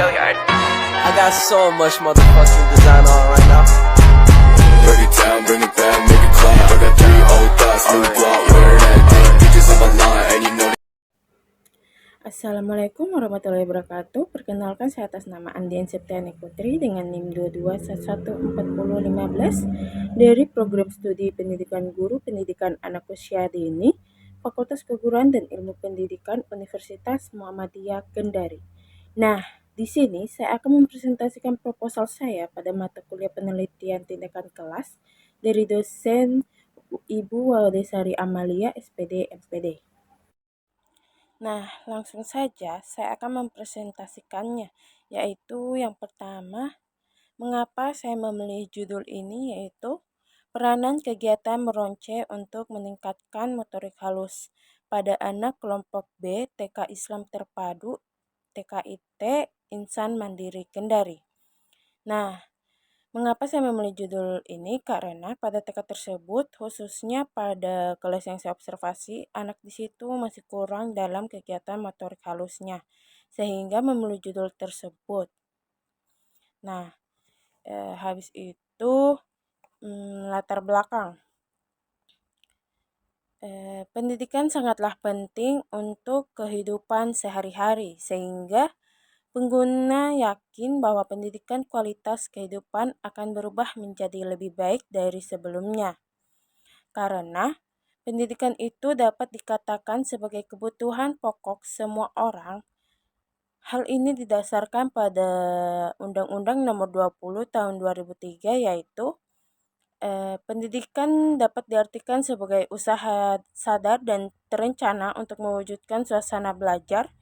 I got so much motherfucking design on right now. Break it down, bring it back, make it clap. I got 3 old thoughts, new block, wear that thing. Bitches on my line, and you know. Assalamualaikum warahmatullahi wabarakatuh. Perkenalkan, saya atas nama Andian Septiani Putri dengan NIM 22114015 dari Program Studi Pendidikan Guru Pendidikan Anak Usia Dini, Fakultas Keguruan dan Ilmu Pendidikan Universitas Muhammadiyah Kendari. Nah, di sini saya akan mempresentasikan proposal saya pada mata kuliah penelitian tindakan kelas dari dosen Ibu Waudesari Amalia, SPD, MPD. Nah, langsung saja saya akan mempresentasikannya, yaitu yang pertama, mengapa saya memilih judul ini, yaitu peranan kegiatan meronce untuk meningkatkan motorik halus pada anak kelompok B TK Islam Terpadu TKIT Insan Mandiri Kendari. Nah, mengapa saya memilih judul ini? Karena pada TK tersebut, khususnya pada kelas yang saya observasi, anak di situ masih kurang dalam kegiatan motorik halusnya, sehingga memilih judul tersebut. Nah, habis itu latar belakang. Pendidikan sangatlah penting untuk kehidupan sehari-hari, sehingga pengguna yakin bahwa pendidikan kualitas kehidupan akan berubah menjadi lebih baik dari sebelumnya. Karena pendidikan itu dapat dikatakan sebagai kebutuhan pokok semua orang. Hal ini didasarkan pada Undang-Undang Nomor 20 Tahun 2003, yaitu pendidikan dapat diartikan sebagai usaha sadar dan terencana untuk mewujudkan suasana belajar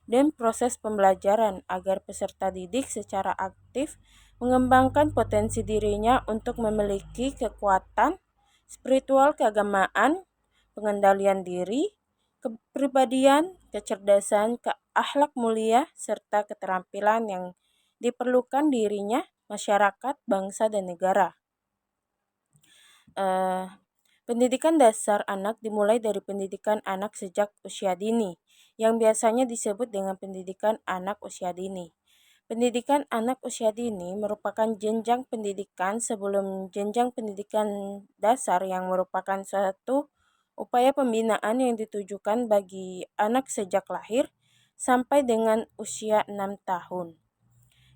dan proses pembelajaran agar peserta didik secara aktif mengembangkan potensi dirinya untuk memiliki kekuatan spiritual keagamaan, pengendalian diri, kepribadian, kecerdasan, akhlak mulia, serta keterampilan yang diperlukan dirinya, masyarakat, bangsa, dan negara. Pendidikan dasar anak dimulai dari pendidikan anak sejak usia dini, yang biasanya disebut dengan pendidikan anak usia dini. Pendidikan anak usia dini merupakan jenjang pendidikan sebelum jenjang pendidikan dasar yang merupakan suatu upaya pembinaan yang ditujukan bagi anak sejak lahir sampai dengan usia 6 tahun.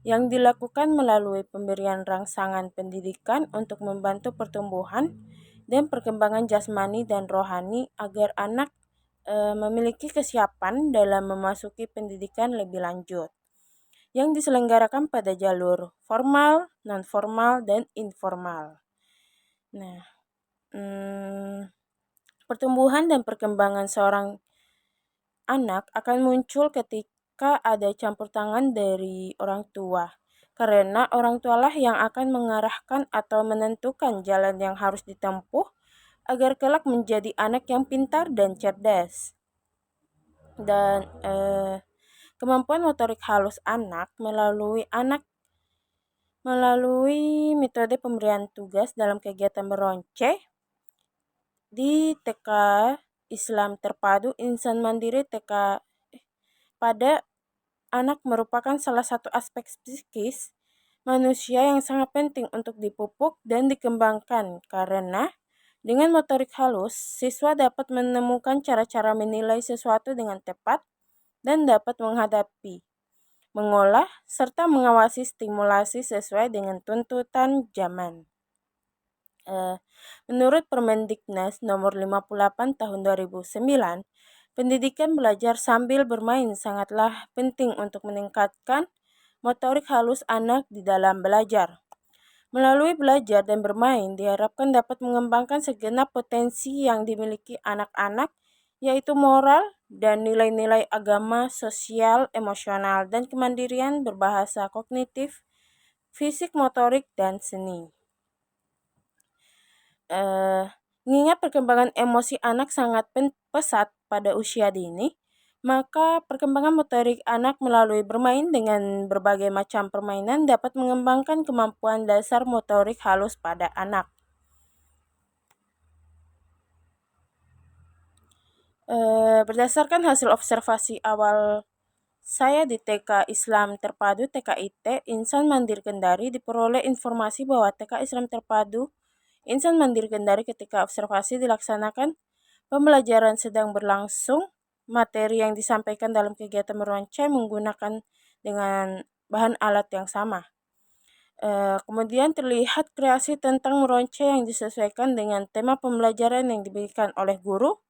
Yang dilakukan melalui pemberian rangsangan pendidikan untuk membantu pertumbuhan dan perkembangan jasmani dan rohani agar anak memiliki kesiapan dalam memasuki pendidikan lebih lanjut, yang diselenggarakan pada jalur formal, non-formal, dan informal. Nah, pertumbuhan dan perkembangan seorang anak akan muncul ketika ada campur tangan dari orang tua, karena orang tualah yang akan mengarahkan atau menentukan jalan yang harus ditempuh agar kelak menjadi anak yang pintar dan cerdas. Dan kemampuan motorik halus anak melalui metode pemberian tugas dalam kegiatan meronce di TK Islam Terpadu Insan Mandiri pada anak merupakan salah satu aspek psikis manusia yang sangat penting untuk dipupuk dan dikembangkan, karena dengan motorik halus, siswa dapat menemukan cara-cara menilai sesuatu dengan tepat dan dapat menghadapi, mengolah, serta mengawasi stimulasi sesuai dengan tuntutan zaman. Menurut Permendiknas Nomor 58 Tahun 2009, pendidikan belajar sambil bermain sangatlah penting untuk meningkatkan motorik halus anak di dalam belajar. Melalui belajar dan bermain diharapkan dapat mengembangkan segenap potensi yang dimiliki anak-anak, yaitu moral dan nilai-nilai agama, sosial, emosional, dan kemandirian berbahasa kognitif, fisik, motorik, dan seni. Mengingat perkembangan emosi anak sangat pesat pada usia dini, maka perkembangan motorik anak melalui bermain dengan berbagai macam permainan dapat mengembangkan kemampuan dasar motorik halus pada anak. Berdasarkan hasil observasi awal Saya di TK Islam Terpadu TKIT Insan Mandiri Kendari diperoleh informasi bahwa TK Islam Terpadu Insan Mandiri Kendari ketika observasi dilaksanakan pembelajaran sedang berlangsung, materi yang disampaikan dalam kegiatan meronce menggunakan dengan bahan alat yang sama. Kemudian terlihat kreasi tentang meronce yang disesuaikan dengan tema pembelajaran yang diberikan oleh guru.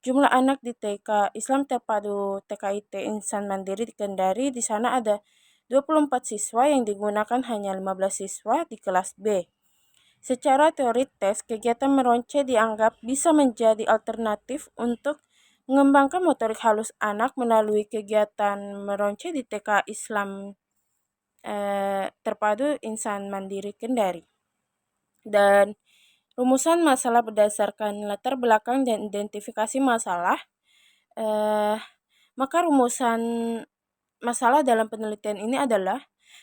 Jumlah anak di TK Islam Terpadu TKIT Insan Mandiri di Kendari, di sana ada 24 siswa yang digunakan hanya 15 siswa di kelas B. Secara teori tes, kegiatan meronce dianggap bisa menjadi alternatif untuk mengembangkan motorik halus anak melalui kegiatan meronce di TK Islam Terpadu Insan Mandiri Kendari. Dan rumusan masalah berdasarkan latar belakang dan identifikasi masalah. Maka rumusan masalah dalam penelitian ini adalah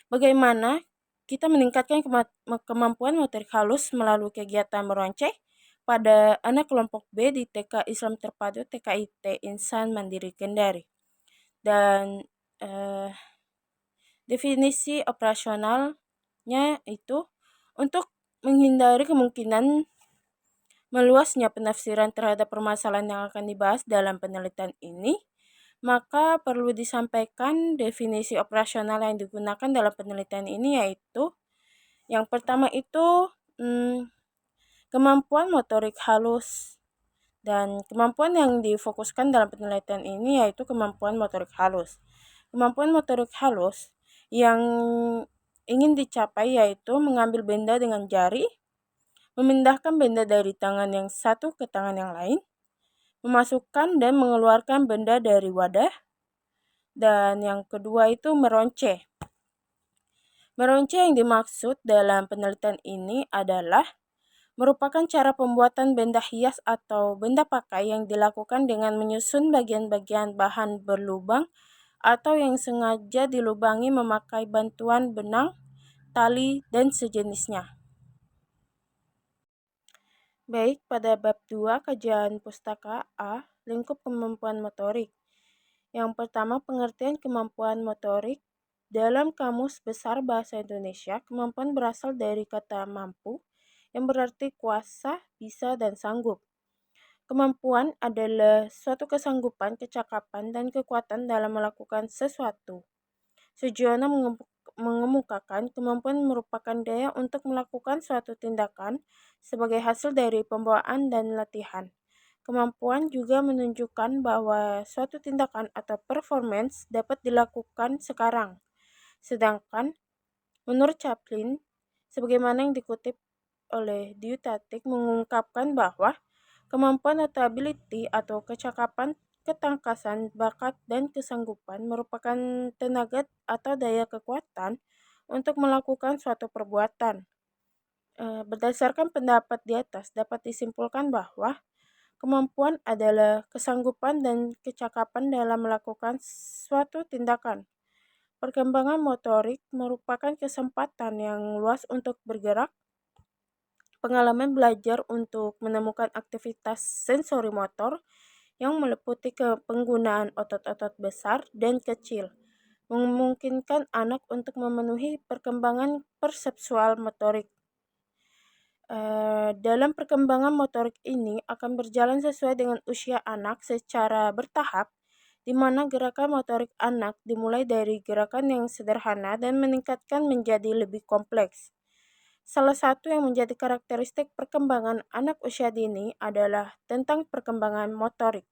bagaimana kita meningkatkan kemampuan motorik halus melalui kegiatan meronce pada anak kelompok B di TK Islam Terpadu TKIT Insan Mandiri Kendari. Dan definisi operasionalnya itu untuk menghindari kemungkinan meluasnya penafsiran terhadap permasalahan yang akan dibahas dalam penelitian ini, maka perlu disampaikan definisi operasional yang digunakan dalam penelitian ini, yaitu yang pertama itu kemampuan motorik halus. Dan kemampuan yang difokuskan dalam penelitian ini yaitu kemampuan motorik halus. Kemampuan motorik halus yang ingin dicapai yaitu mengambil benda dengan jari, memindahkan benda dari tangan yang satu ke tangan yang lain, memasukkan dan mengeluarkan benda dari wadah, dan yang kedua itu meronce. Meronce yang dimaksud dalam penelitian ini adalah merupakan cara pembuatan benda hias atau benda pakai yang dilakukan dengan menyusun bagian-bagian bahan berlubang atau yang sengaja dilubangi memakai bantuan benang, tali, dan sejenisnya. Baik, pada bab 2 kajian pustaka A, lingkup kemampuan motorik. Yang pertama, pengertian kemampuan motorik. Dalam Kamus Besar Bahasa Indonesia, kemampuan berasal dari kata mampu, yang berarti kuasa, bisa, dan sanggup. Kemampuan adalah suatu kesanggupan, kecakapan, dan kekuatan dalam melakukan sesuatu. Sujono mengemukakan kemampuan merupakan daya untuk melakukan suatu tindakan sebagai hasil dari pembawaan dan latihan. Kemampuan juga menunjukkan bahwa suatu tindakan atau performance dapat dilakukan sekarang. Sedangkan menurut Chaplin, sebagaimana yang dikutip oleh Diutatik mengungkapkan bahwa kemampuan atau ability atau kecakapan, ketangkasan, bakat, dan kesanggupan merupakan tenaga atau daya kekuatan untuk melakukan suatu perbuatan. Berdasarkan pendapat di atas, dapat disimpulkan bahwa kemampuan adalah kesanggupan dan kecakapan dalam melakukan suatu tindakan. Perkembangan motorik merupakan kesempatan yang luas untuk bergerak, pengalaman belajar untuk menemukan aktivitas sensori motor yang meliputi penggunaan otot-otot besar dan kecil, memungkinkan anak untuk memenuhi perkembangan persepsual motorik. Dalam perkembangan motorik ini akan berjalan sesuai dengan usia anak secara bertahap, di mana gerakan motorik anak dimulai dari gerakan yang sederhana dan meningkatkan menjadi lebih kompleks. Salah satu yang menjadi karakteristik perkembangan anak usia dini adalah tentang perkembangan motorik.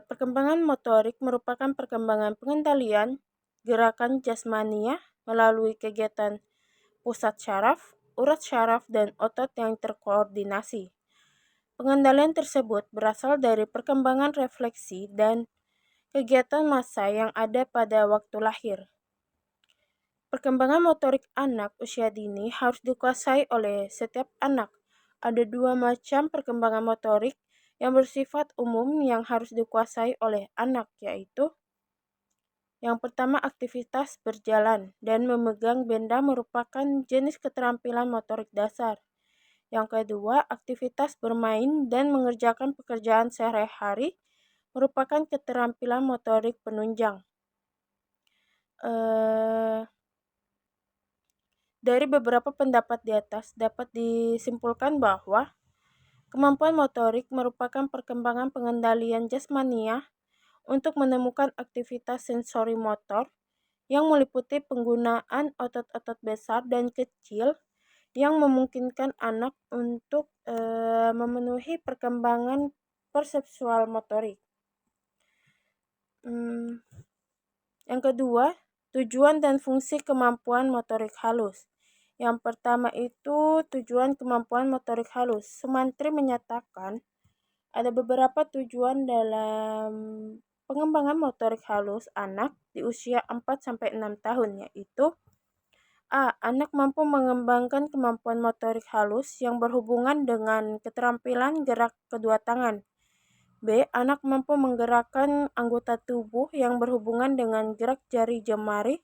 Perkembangan motorik merupakan perkembangan pengendalian gerakan jasmania melalui kegiatan pusat syaraf, urat syaraf, dan otot yang terkoordinasi. Pengendalian tersebut berasal dari perkembangan refleksi dan kegiatan massa yang ada pada waktu lahir. Perkembangan motorik anak usia dini harus dikuasai oleh setiap anak. Ada dua macam perkembangan motorik yang bersifat umum yang harus dikuasai oleh anak, yaitu yang pertama, aktivitas berjalan dan memegang benda merupakan jenis keterampilan motorik dasar. Yang kedua, aktivitas bermain dan mengerjakan pekerjaan sehari-hari merupakan keterampilan motorik penunjang. Dari beberapa pendapat di atas dapat disimpulkan bahwa kemampuan motorik merupakan perkembangan pengendalian jasmania untuk menemukan aktivitas sensori motor yang meliputi penggunaan otot-otot besar dan kecil yang memungkinkan anak untuk memenuhi perkembangan persepsual motorik. Yang kedua, tujuan dan fungsi kemampuan motorik halus. Yang pertama itu tujuan kemampuan motorik halus. Sumantri menyatakan ada beberapa tujuan dalam pengembangan motorik halus anak di usia 4-6 tahun, yaitu A. Anak mampu mengembangkan kemampuan motorik halus yang berhubungan dengan keterampilan gerak kedua tangan. B. Anak mampu menggerakkan anggota tubuh yang berhubungan dengan gerak jari jemari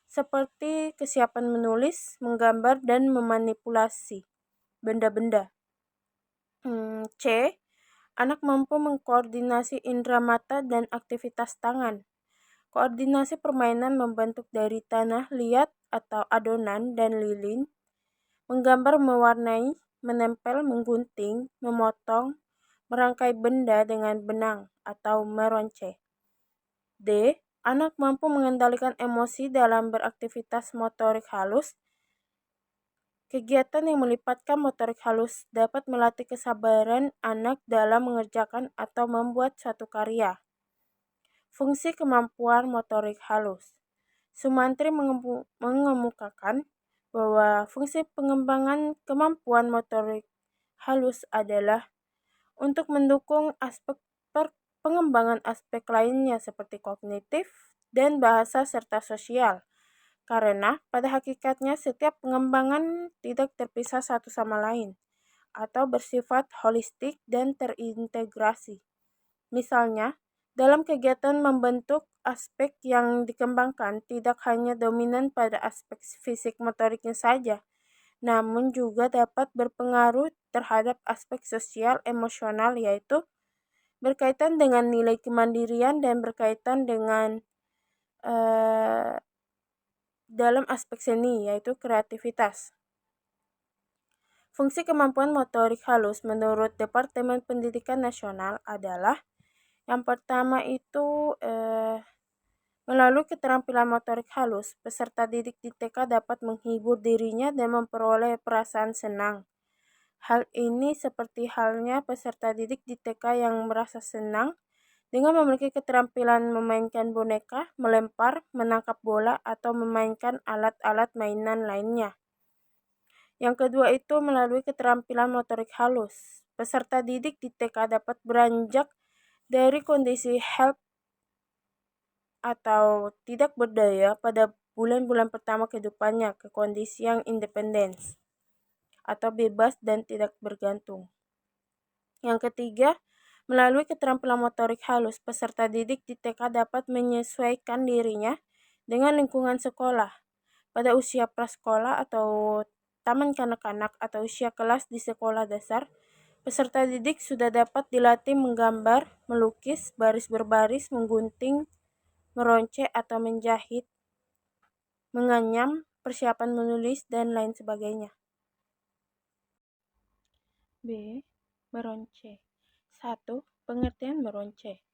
seperti kesiapan menulis, menggambar, dan memanipulasi benda-benda. C. Anak mampu mengkoordinasi indera mata dan aktivitas tangan. Koordinasi permainan membentuk dari tanah liat atau adonan dan lilin, menggambar, mewarnai, menempel, menggunting, memotong, merangkai benda dengan benang atau meronce. D. Anak mampu mengendalikan emosi dalam beraktivitas motorik halus. Kegiatan yang melibatkan motorik halus dapat melatih kesabaran anak dalam mengerjakan atau membuat suatu karya. Fungsi kemampuan motorik halus. Sumantri mengemukakan bahwa fungsi pengembangan kemampuan motorik halus adalah untuk mendukung aspek pengembangan aspek lainnya seperti kognitif dan bahasa serta sosial. Karena pada hakikatnya setiap pengembangan tidak terpisah satu sama lain atau bersifat holistik dan terintegrasi. Misalnya, dalam kegiatan membentuk, aspek yang dikembangkan tidak hanya dominan pada aspek fisik motoriknya saja, namun juga dapat berpengaruh terhadap aspek sosial emosional, yaitu berkaitan dengan nilai kemandirian dan berkaitan dengan dalam aspek seni, yaitu kreativitas. Fungsi kemampuan motorik halus menurut Departemen Pendidikan Nasional adalah yang pertama itu melalui keterampilan motorik halus, peserta didik di TK dapat menghibur dirinya dan memperoleh perasaan senang. Hal ini seperti halnya peserta didik di TK yang merasa senang dengan memiliki keterampilan memainkan boneka, melempar, menangkap bola, atau memainkan alat-alat mainan lainnya. Yang kedua itu melalui keterampilan motorik halus. Peserta didik di TK dapat beranjak dari kondisi help atau tidak berdaya pada bulan-bulan pertama kehidupannya ke kondisi yang independen atau bebas dan tidak bergantung. Yang ketiga, melalui keterampilan motorik halus, peserta didik di TK dapat menyesuaikan dirinya dengan lingkungan sekolah. Pada usia prasekolah atau taman kanak-kanak atau usia kelas di sekolah dasar, peserta didik sudah dapat dilatih menggambar, melukis, baris berbaris, menggunting, meronce atau menjahit, menganyam, persiapan menulis, dan lain sebagainya. B. Meronce. 1. Pengertian meronce.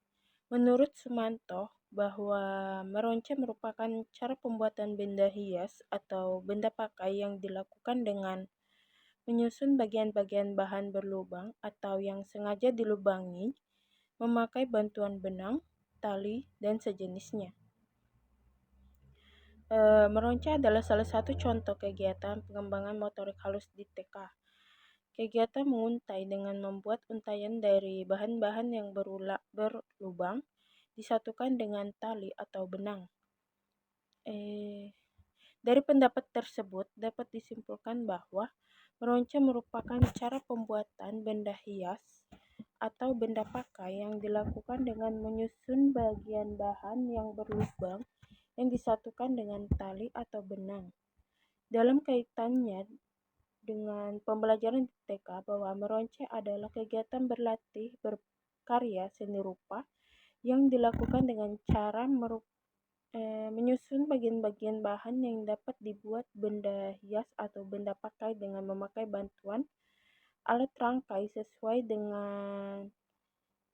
Menurut Sumanto, bahwa meronce merupakan cara pembuatan benda hias atau benda pakai yang dilakukan dengan menyusun bagian-bagian bahan berlubang atau yang sengaja dilubangi, memakai bantuan benang, tali, dan sejenisnya. Meronce adalah salah satu contoh kegiatan pengembangan motorik halus di TK. Kegiatan menguntai dengan membuat untaian dari bahan-bahan yang berlubang disatukan dengan tali atau benang. Dari pendapat tersebut dapat disimpulkan bahwa meronce merupakan cara pembuatan benda hias atau benda pakai yang dilakukan dengan menyusun bagian bahan yang berlubang yang disatukan dengan tali atau benang. Dalam kaitannya dengan pembelajaran di TK, bahwa meronce adalah kegiatan berlatih berkarya seni rupa yang dilakukan dengan cara menyusun bagian-bagian bahan yang dapat dibuat benda hias atau benda pakai dengan memakai bantuan alat rangkai sesuai dengan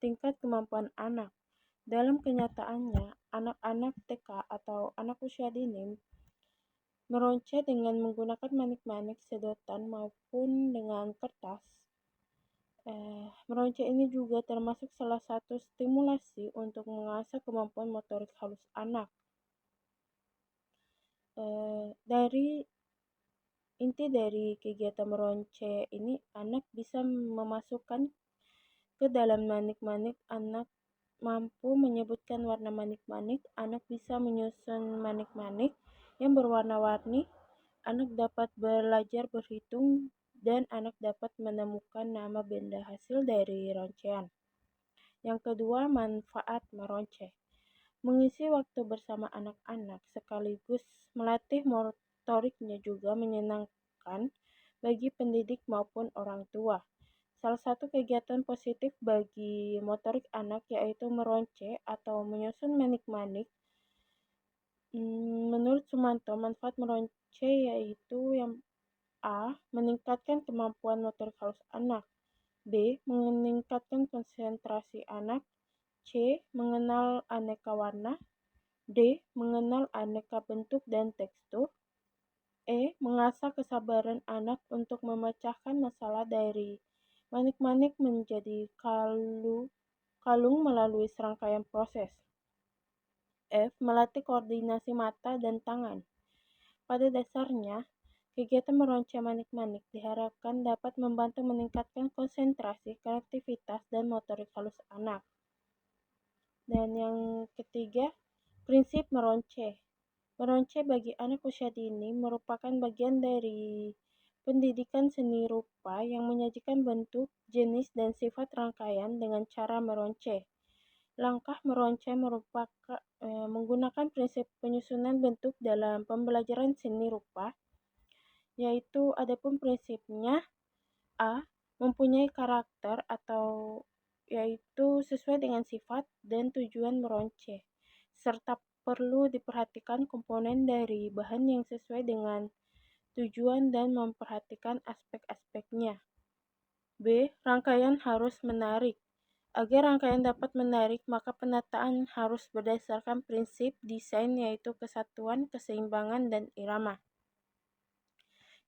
tingkat kemampuan anak. Dalam kenyataannya, anak-anak TK atau anak usia dini meronce dengan menggunakan manik-manik sedotan maupun dengan kertas. Meronce ini juga termasuk salah satu stimulasi untuk mengasah kemampuan motorik halus anak. Inti dari kegiatan meronce ini, anak bisa memasukkan ke dalam manik-manik, anak mampu menyebutkan warna manik-manik, anak bisa menyusun manik-manik yang berwarna-warni, anak dapat belajar berhitung, dan anak dapat menemukan nama benda hasil dari roncean. Yang kedua, manfaat meronce. Mengisi waktu bersama anak-anak sekaligus melatih motoriknya juga menyenangkan bagi pendidik maupun orang tua. Salah satu kegiatan positif bagi motorik anak yaitu meronce atau menyusun manik-manik. Menurut Sumanto, manfaat meronce yaitu yang A. Meningkatkan kemampuan motorik halus anak. B. Meningkatkan konsentrasi anak. C. Mengenal aneka warna. D. Mengenal aneka bentuk dan tekstur. E. Mengasah kesabaran anak untuk memecahkan masalah dari manik-manik menjadi kalung melalui serangkaian proses. F. Melatih koordinasi mata dan tangan. Pada dasarnya, kegiatan meronce manik-manik diharapkan dapat membantu meningkatkan konsentrasi, kreativitas, dan motorik halus anak. Dan yang ketiga, prinsip meronce. Meronce bagi anak usia dini merupakan bagian dari pendidikan seni rupa yang menyajikan bentuk, jenis, dan sifat rangkaian dengan cara meronce. Langkah meronce merupakan menggunakan prinsip penyusunan bentuk dalam pembelajaran seni rupa, yaitu adapun prinsipnya A. Mempunyai karakter atau yaitu sesuai dengan sifat dan tujuan meronce, serta perlu diperhatikan komponen dari bahan yang sesuai dengan tujuan dan memperhatikan aspek-aspeknya. B. Rangkaian harus menarik. Agar rangkaian dapat menarik, maka penataan harus berdasarkan prinsip desain yaitu kesatuan, keseimbangan, dan irama.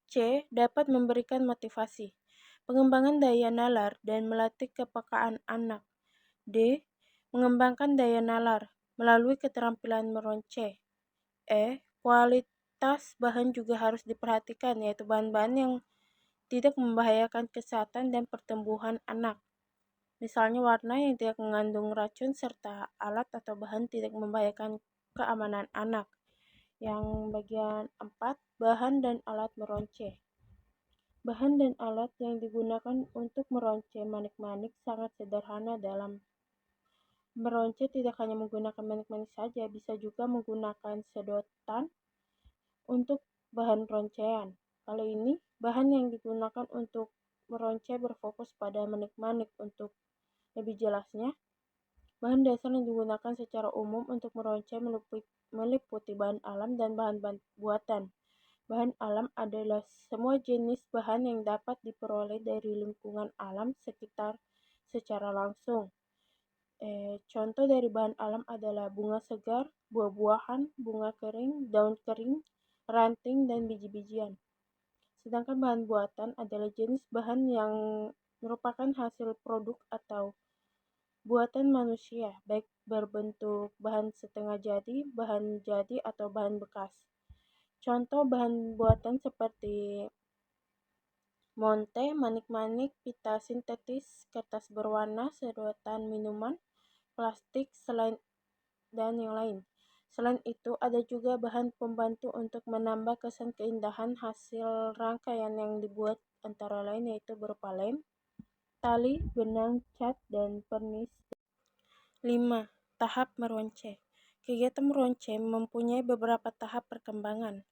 C. Dapat memberikan motivasi, pengembangan daya nalar, dan melatih kepekaan anak. D. Mengembangkan daya nalar melalui keterampilan meronce. E. Kualitas bahan juga harus diperhatikan, yaitu bahan-bahan yang tidak membahayakan kesehatan dan pertumbuhan anak. Misalnya warna yang tidak mengandung racun serta alat atau bahan tidak membahayakan keamanan anak. Yang bagian 4, bahan dan alat meronce. Bahan dan alat yang digunakan untuk meronce manik-manik sangat sederhana. Dalam meronce tidak hanya menggunakan manik-manik saja, bisa juga menggunakan sedotan untuk bahan roncean. Kali ini, bahan yang digunakan untuk meronce berfokus pada manik-manik. Untuk lebih jelasnya, bahan dasar yang digunakan secara umum untuk meronce meliputi bahan alam dan bahan buatan. Bahan alam adalah semua jenis bahan yang dapat diperoleh dari lingkungan alam sekitar secara langsung. Contoh dari bahan alam adalah bunga segar, buah-buahan, bunga kering, daun kering, ranting, dan biji-bijian. Sedangkan bahan buatan adalah jenis bahan yang merupakan hasil produk atau buatan manusia, baik berbentuk bahan setengah jadi, bahan jadi, atau bahan bekas. Contoh bahan buatan seperti monte, manik-manik, pita sintetis, kertas berwarna, sedotan minuman, plastik, dan yang lain. Selain itu, ada juga bahan pembantu untuk menambah kesan keindahan hasil rangkaian yang dibuat, antara lain yaitu berupa lem, tali, benang, cat, dan pernis. 5. Tahap meronce. Kegiatan meronce mempunyai beberapa tahap perkembangan.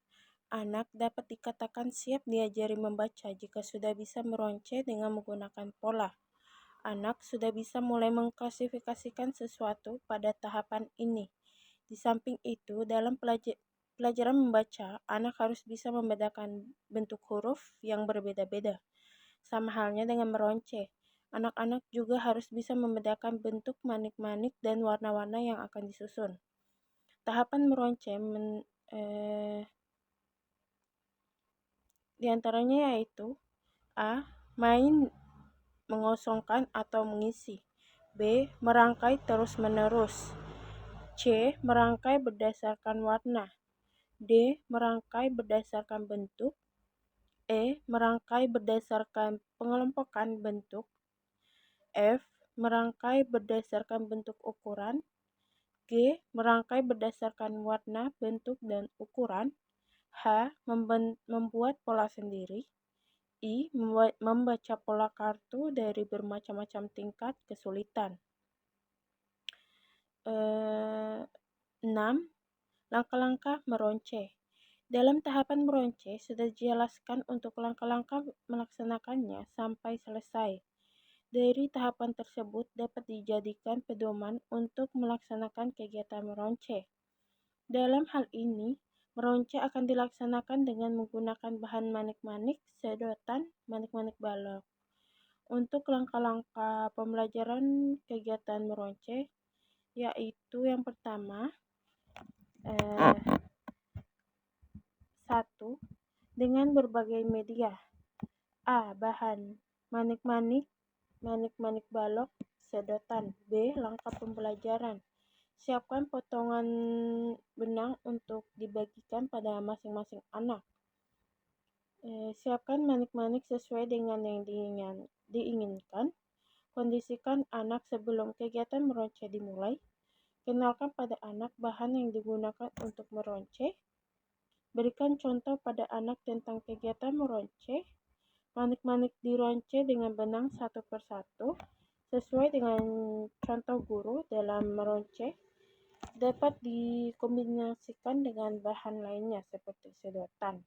Anak dapat dikatakan siap diajari membaca jika sudah bisa meronce dengan menggunakan pola. anak sudah bisa mulai mengklasifikasikan sesuatu pada tahapan ini. Di samping itu, dalam pelajaran membaca, anak harus bisa membedakan bentuk huruf yang berbeda-beda. Sama halnya dengan meronce, anak-anak juga harus bisa membedakan bentuk manik-manik dan warna-warna yang akan disusun. Tahapan meronce diantaranya yaitu A. Main mengosongkan atau mengisi. B. Merangkai terus-menerus. C. Merangkai berdasarkan warna. D. Merangkai berdasarkan bentuk. E. Merangkai berdasarkan pengelompokan bentuk. F. Merangkai berdasarkan bentuk ukuran. G. Merangkai berdasarkan warna, bentuk, dan ukuran. H. Membuat pola sendiri. I. Membaca pola kartu dari bermacam-macam tingkat kesulitan. 6. Langkah-langkah meronce. Dalam tahapan meronce, sudah dijelaskan untuk langkah-langkah melaksanakannya sampai selesai. Dari tahapan tersebut dapat dijadikan pedoman untuk melaksanakan kegiatan meronce. Dalam hal ini, meronce akan dilaksanakan dengan menggunakan bahan manik-manik, sedotan, manik-manik balok. Untuk langkah-langkah pembelajaran kegiatan meronce, yaitu yang pertama, 1. Dengan berbagai media. A. Bahan manik-manik, manik-manik balok, sedotan. B. Langkah pembelajaran. Siapkan potongan benang untuk dibagikan pada masing-masing anak. Siapkan manik-manik sesuai dengan yang diinginkan. Kondisikan anak sebelum kegiatan meronce dimulai. Kenalkan pada anak bahan yang digunakan untuk meronce. Berikan contoh pada anak tentang kegiatan meronce. Manik-manik dironce dengan benang satu persatu sesuai dengan contoh guru dalam meronce. Dapat dikombinasikan dengan bahan lainnya seperti sedotan.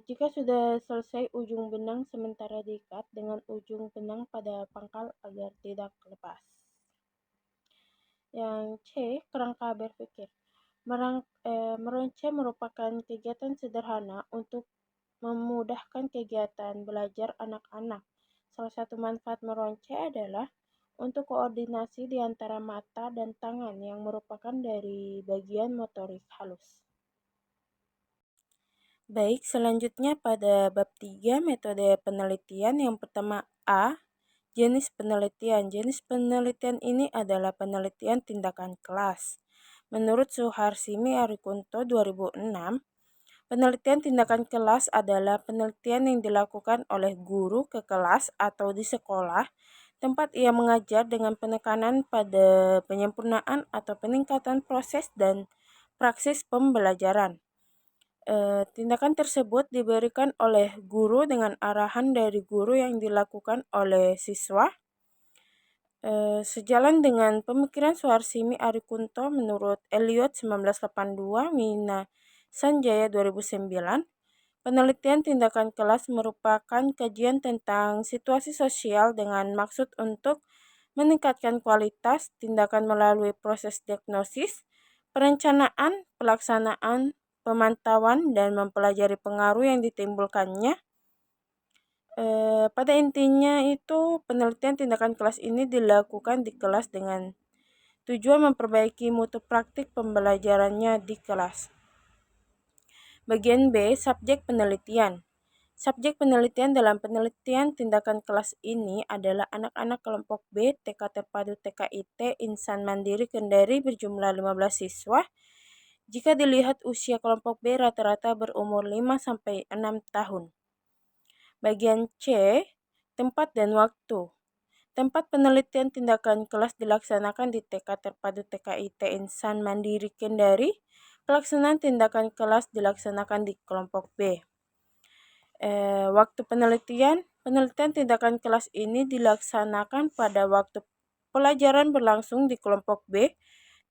Jika sudah selesai ujung benang, sementara diikat dengan ujung benang pada pangkal agar tidak lepas. Yang C. Kerangka berpikir. Meronce merupakan kegiatan sederhana untuk memudahkan kegiatan belajar anak-anak. Salah satu manfaat meronce adalah untuk koordinasi di antara mata dan tangan yang merupakan dari bagian motorik halus. Baik, selanjutnya pada bab 3 metode penelitian. Yang pertama A. Jenis penelitian. Jenis penelitian ini adalah penelitian tindakan kelas. Menurut Suharsimi Arikunto 2006, penelitian tindakan kelas adalah penelitian yang dilakukan oleh guru ke kelas atau di sekolah tempat ia mengajar dengan penekanan pada penyempurnaan atau peningkatan proses dan praksis pembelajaran. Tindakan tersebut diberikan oleh guru dengan arahan dari guru yang dilakukan oleh siswa. Sejalan dengan pemikiran Suharsimi Arikunto menurut Elliot 1982, Mina Sanjaya 2009, penelitian tindakan kelas merupakan kajian tentang situasi sosial dengan maksud untuk meningkatkan kualitas tindakan melalui proses diagnosis, perencanaan, pelaksanaan, pemantauan, dan mempelajari pengaruh yang ditimbulkannya. Pada intinya itu penelitian tindakan kelas ini dilakukan di kelas dengan tujuan memperbaiki mutu praktik pembelajarannya di kelas. Bagian B, subjek penelitian. Subjek penelitian dalam penelitian tindakan kelas ini adalah anak-anak kelompok B TK Terpadu TKIT Insan Mandiri Kendari berjumlah 15 siswa. Jika dilihat usia kelompok B rata-rata berumur 5-6 tahun. Bagian C, tempat dan waktu. Tempat penelitian tindakan kelas dilaksanakan di TK Terpadu TKIT Insan Mandiri Kendari. Pelaksanaan tindakan kelas dilaksanakan di kelompok B. Waktu penelitian tindakan kelas ini dilaksanakan pada waktu pelajaran berlangsung di kelompok B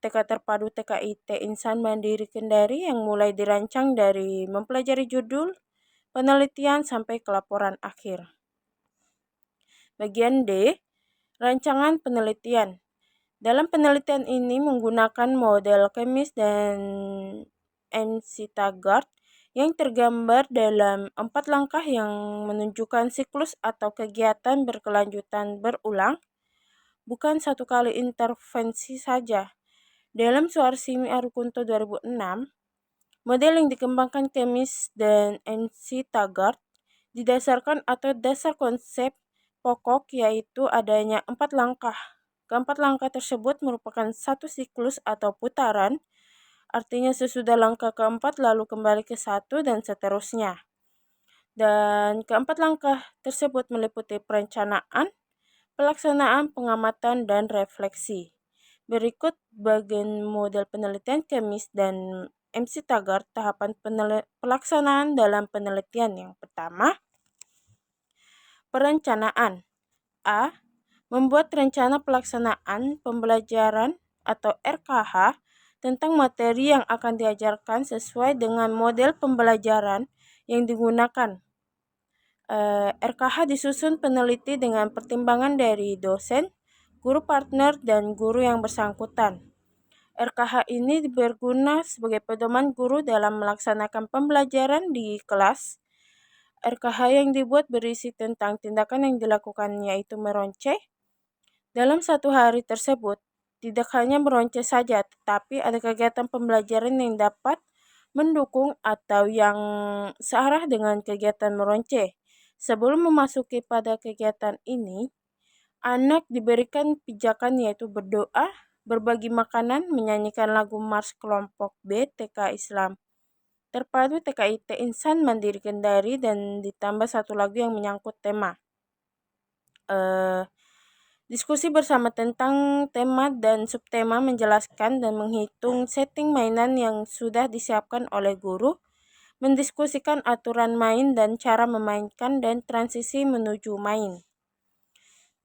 TK Terpadu TKIT Insan Mandiri Kendari yang mulai dirancang dari mempelajari judul penelitian sampai ke laporan akhir. Bagian D, rancangan penelitian. Dalam penelitian ini menggunakan model Chemis dan MC Taggart yang tergambar dalam 4 langkah yang menunjukkan siklus atau kegiatan berkelanjutan berulang, bukan satu kali intervensi saja. Dalam Suarsimi Arukunto 2006, model yang dikembangkan Chemis dan MC Taggart didasarkan atau dasar konsep pokok yaitu adanya 4 langkah. Keempat langkah tersebut merupakan satu siklus atau putaran, artinya sesudah langkah keempat lalu kembali ke satu dan seterusnya. Dan keempat langkah tersebut meliputi perencanaan, pelaksanaan, pengamatan, dan refleksi. Berikut bagian model penelitian Chemis dan MC Taggart tahapan pelaksanaan dalam penelitian. Yang pertama, perencanaan. A. Membuat rencana pelaksanaan pembelajaran atau RKH tentang materi yang akan diajarkan sesuai dengan model pembelajaran yang digunakan. RKH disusun peneliti dengan pertimbangan dari dosen, guru partner, dan guru yang bersangkutan. RKH ini berguna sebagai pedoman guru dalam melaksanakan pembelajaran di kelas. RKH yang dibuat berisi tentang tindakan yang dilakukan yaitu meronceh. Dalam satu hari tersebut, tidak hanya meronceh saja, tetapi ada kegiatan pembelajaran yang dapat mendukung atau yang searah dengan kegiatan meronceh. Sebelum memasuki pada kegiatan ini, anak diberikan pijakan yaitu berdoa, berbagi makanan, menyanyikan lagu Mars kelompok B TK Islam Terpadu TKIT Insan Mandiri Kendari dan ditambah satu lagu yang menyangkut tema. Diskusi bersama tentang tema dan subtema, menjelaskan dan menghitung setting mainan yang sudah disiapkan oleh guru, mendiskusikan aturan main dan cara memainkan dan transisi menuju main.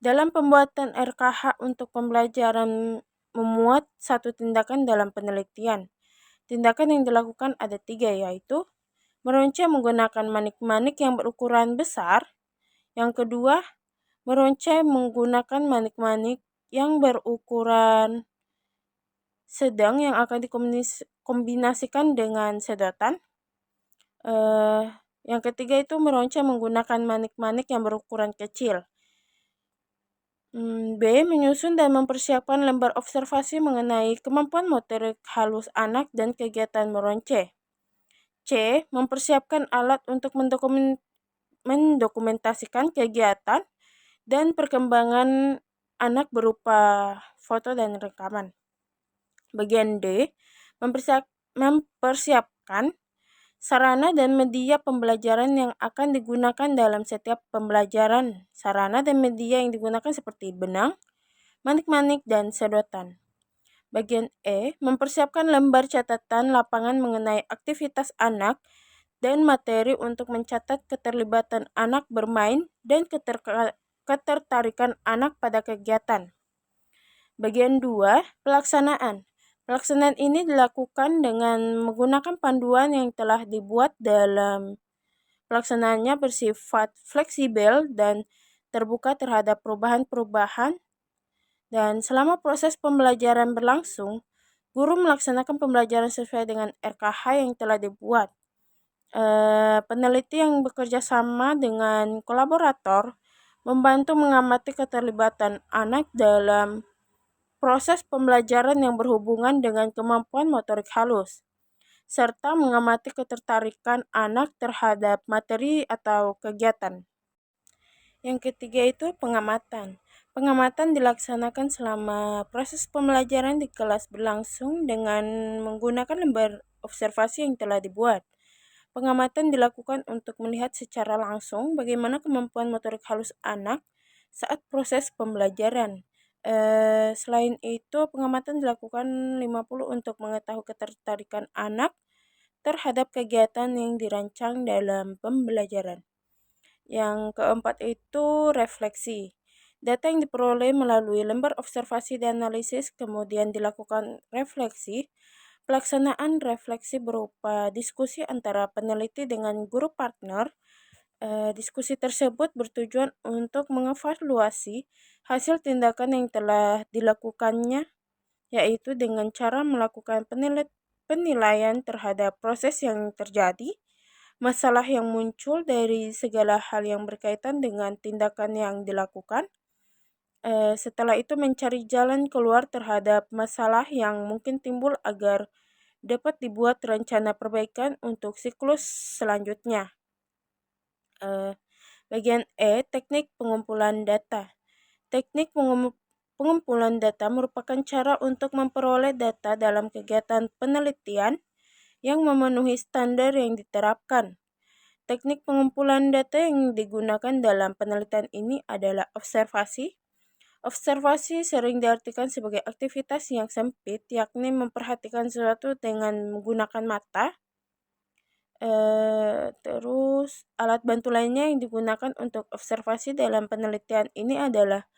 Dalam pembuatan RKH untuk pembelajaran memuat satu tindakan dalam penelitian. Tindakan yang dilakukan ada 3 yaitu meronceh menggunakan manik-manik yang berukuran besar. Yang kedua, meronceh menggunakan manik-manik yang berukuran sedang yang akan dikombinasikan dengan sedotan. Yang ketiga itu meronceh menggunakan manik-manik yang berukuran kecil. B. Menyusun dan mempersiapkan lembar observasi mengenai kemampuan motorik halus anak dan kegiatan meronceh. C. Mempersiapkan alat untuk mendokumentasikan kegiatan dan perkembangan anak berupa foto dan rekaman. Bagian D. Mempersiapkan sarana dan media pembelajaran yang akan digunakan dalam setiap pembelajaran. Sarana dan media yang digunakan seperti benang, manik-manik, dan sedotan. Bagian E. Mempersiapkan lembar catatan lapangan mengenai aktivitas anak dan materi untuk mencatat keterlibatan anak bermain dan ketertarikan anak pada kegiatan. Bagian 2. Pelaksanaan. Pelaksanaan ini dilakukan dengan menggunakan panduan yang telah dibuat dalam pelaksanaannya bersifat fleksibel dan terbuka terhadap perubahan-perubahan. Dan selama proses pembelajaran berlangsung, guru melaksanakan pembelajaran sesuai dengan RKH yang telah dibuat. Peneliti yang bekerja sama dengan kolaborator membantu mengamati keterlibatan anak dalam proses pembelajaran yang berhubungan dengan kemampuan motorik halus, serta mengamati ketertarikan anak terhadap materi atau kegiatan. Yang ketiga itu pengamatan. Pengamatan dilaksanakan selama proses pembelajaran di kelas berlangsung dengan menggunakan lembar observasi yang telah dibuat. Pengamatan dilakukan untuk melihat secara langsung bagaimana kemampuan motorik halus anak saat proses pembelajaran. Selain itu, pengamatan dilakukan 50 untuk mengetahui ketertarikan anak terhadap kegiatan yang dirancang dalam pembelajaran. Yang keempat itu refleksi. Data yang diperoleh melalui lembar observasi dan analisis, kemudian dilakukan refleksi. Pelaksanaan refleksi berupa diskusi antara peneliti dengan guru partner, Diskusi tersebut bertujuan untuk mengevaluasi hasil tindakan yang telah dilakukannya, yaitu dengan cara melakukan penilaian terhadap proses yang terjadi, masalah yang muncul dari segala hal yang berkaitan dengan tindakan yang dilakukan. Setelah itu mencari jalan keluar terhadap masalah yang mungkin timbul agar dapat dibuat rencana perbaikan untuk siklus selanjutnya. Bagian E, teknik pengumpulan data. Teknik pengumpulan data merupakan cara untuk memperoleh data dalam kegiatan penelitian yang memenuhi standar yang diterapkan. Teknik pengumpulan data yang digunakan dalam penelitian ini adalah observasi. Observasi sering diartikan sebagai aktivitas yang sempit, yakni memperhatikan sesuatu dengan menggunakan mata. Terus alat bantu lainnya yang digunakan untuk observasi dalam penelitian ini adalah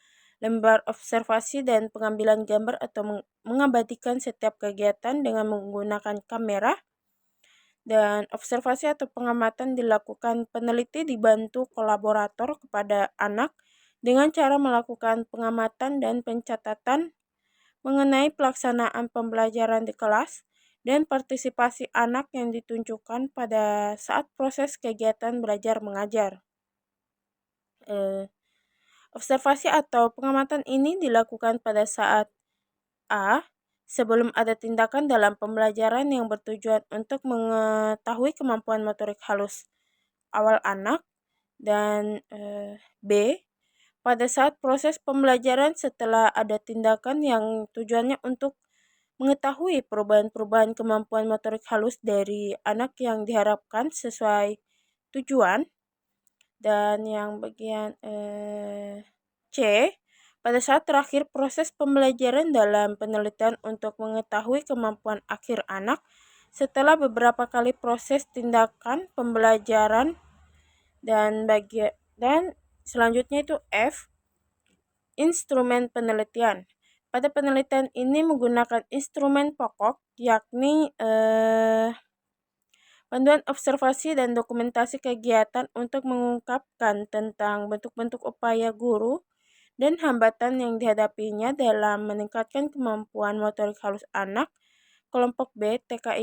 lembar observasi dan pengambilan gambar atau mengabadikan setiap kegiatan dengan menggunakan kamera. Dan observasi atau pengamatan dilakukan peneliti dibantu kolaborator kepada anak dengan cara melakukan pengamatan dan pencatatan mengenai pelaksanaan pembelajaran di kelas dan partisipasi anak yang ditunjukkan pada saat proses kegiatan belajar mengajar. Observasi atau pengamatan ini dilakukan pada saat A. Sebelum ada tindakan dalam pembelajaran yang bertujuan untuk mengetahui kemampuan motorik halus awal anak, dan B. Pada saat proses pembelajaran setelah ada tindakan yang tujuannya untuk mengetahui perubahan-perubahan kemampuan motorik halus dari anak yang diharapkan sesuai tujuan. Dan yang bagian C, pada saat terakhir proses pembelajaran dalam penelitian untuk mengetahui kemampuan akhir anak setelah beberapa kali proses tindakan pembelajaran. Dan selanjutnya itu F, instrumen penelitian. Pada penelitian ini menggunakan instrumen pokok, yakni panduan observasi dan dokumentasi kegiatan untuk mengungkapkan tentang bentuk-bentuk upaya guru dan hambatan yang dihadapinya dalam meningkatkan kemampuan motorik halus anak. Kelompok B, TK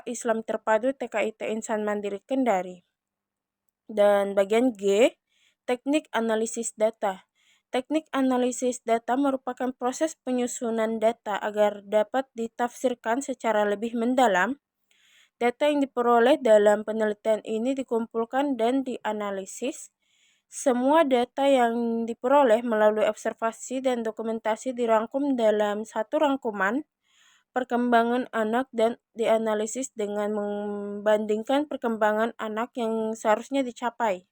Islam Terpadu TKIT Insan Mandiri Kendari. Dan bagian G, teknik analisis data. Teknik analisis data merupakan proses penyusunan data agar dapat ditafsirkan secara lebih mendalam. Data yang diperoleh dalam penelitian ini dikumpulkan dan dianalisis. Semua data yang diperoleh melalui observasi dan dokumentasi dirangkum dalam satu rangkuman perkembangan anak dan dianalisis dengan membandingkan perkembangan anak yang seharusnya dicapai.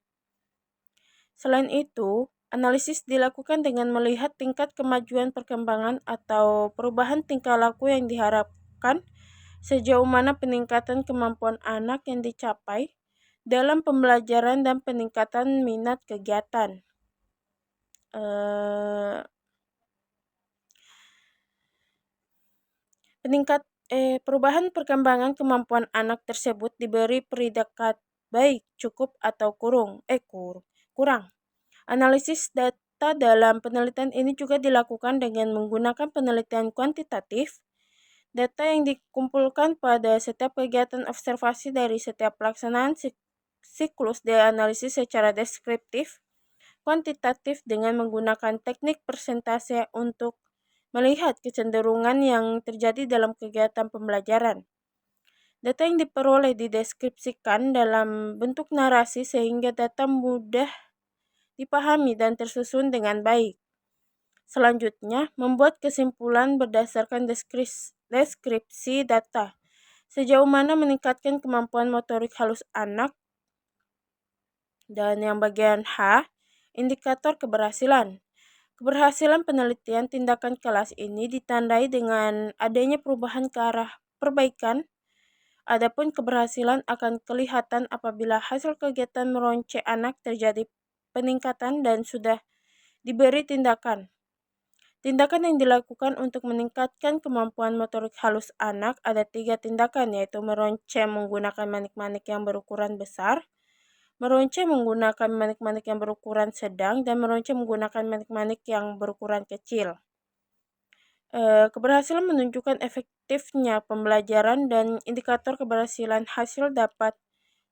Selain itu, analisis dilakukan dengan melihat tingkat kemajuan perkembangan atau perubahan tingkah laku yang diharapkan, sejauh mana peningkatan kemampuan anak yang dicapai dalam pembelajaran dan peningkatan minat kegiatan. Perubahan perkembangan kemampuan anak tersebut diberi predikat baik, cukup, atau kurang. Analisis data dalam penelitian ini juga dilakukan dengan menggunakan penelitian kuantitatif. Data yang dikumpulkan pada setiap kegiatan observasi dari setiap pelaksanaan siklus dianalisis secara deskriptif, kuantitatif dengan menggunakan teknik persentase untuk melihat kecenderungan yang terjadi dalam kegiatan pembelajaran. Data yang diperoleh dideskripsikan dalam bentuk narasi sehingga data mudah dipahami dan tersusun dengan baik. Selanjutnya, membuat kesimpulan berdasarkan deskripsi data. Sejauh mana meningkatkan kemampuan motorik halus anak. Dan yang bagian H, indikator keberhasilan. Keberhasilan penelitian tindakan kelas ini ditandai dengan adanya perubahan ke arah perbaikan. Adapun keberhasilan akan kelihatan apabila hasil kegiatan meronce anak terjadi peningkatan dan sudah diberi tindakan. Tindakan yang dilakukan untuk meningkatkan kemampuan motorik halus anak ada 3 tindakan, yaitu meronceng menggunakan manik-manik yang berukuran besar, meronceng menggunakan manik-manik yang berukuran sedang, dan meronceng menggunakan manik-manik yang berukuran kecil. Keberhasilan menunjukkan efektifnya pembelajaran dan indikator keberhasilan hasil dapat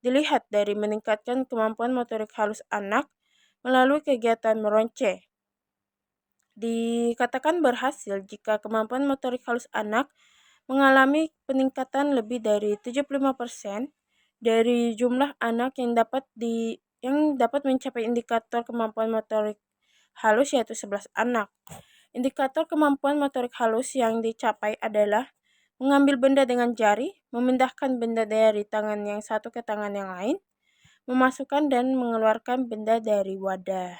dilihat dari meningkatkan kemampuan motorik halus anak melalui kegiatan meronceng. Dikatakan berhasil jika kemampuan motorik halus anak mengalami peningkatan lebih dari 75% dari jumlah anak yang dapat mencapai indikator kemampuan motorik halus, yaitu 11 anak. Indikator kemampuan motorik halus yang dicapai adalah mengambil benda dengan jari, memindahkan benda dari tangan yang satu ke tangan yang lain, memasukkan dan mengeluarkan benda dari wadah.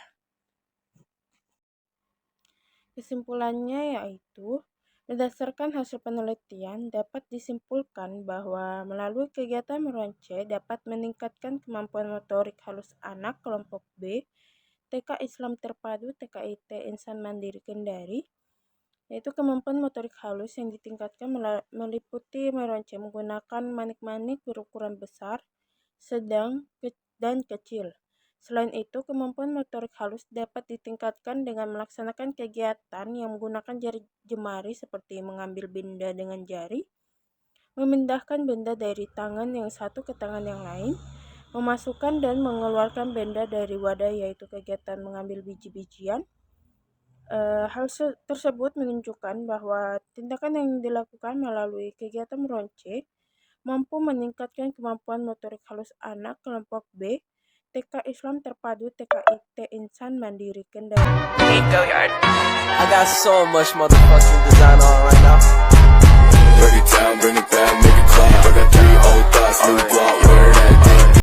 Kesimpulannya yaitu, berdasarkan hasil penelitian dapat disimpulkan bahwa melalui kegiatan meronceng dapat meningkatkan kemampuan motorik halus anak kelompok B, TK Islam Terpadu TKIT Insan Mandiri Kendari, yaitu kemampuan motorik halus yang ditingkatkan meliputi meronceng menggunakan manik-manik berukuran besar, sedang, dan kecil. Selain itu, kemampuan motorik halus dapat ditingkatkan dengan melaksanakan kegiatan yang menggunakan jari jemari seperti mengambil benda dengan jari, memindahkan benda dari tangan yang satu ke tangan yang lain, memasukkan dan mengeluarkan benda dari wadah, yaitu kegiatan mengambil biji-bijian. Hal tersebut menunjukkan bahwa tindakan yang dilakukan melalui kegiatan meronceng mampu meningkatkan kemampuan motorik halus anak kelompok B, TK Islam Terpadu TKIT Insan Mandiri Kendari. I got so much motherfucking design on right now. Break it down, bring it back, make it clap. I got 3 old thoughts, new guap, where that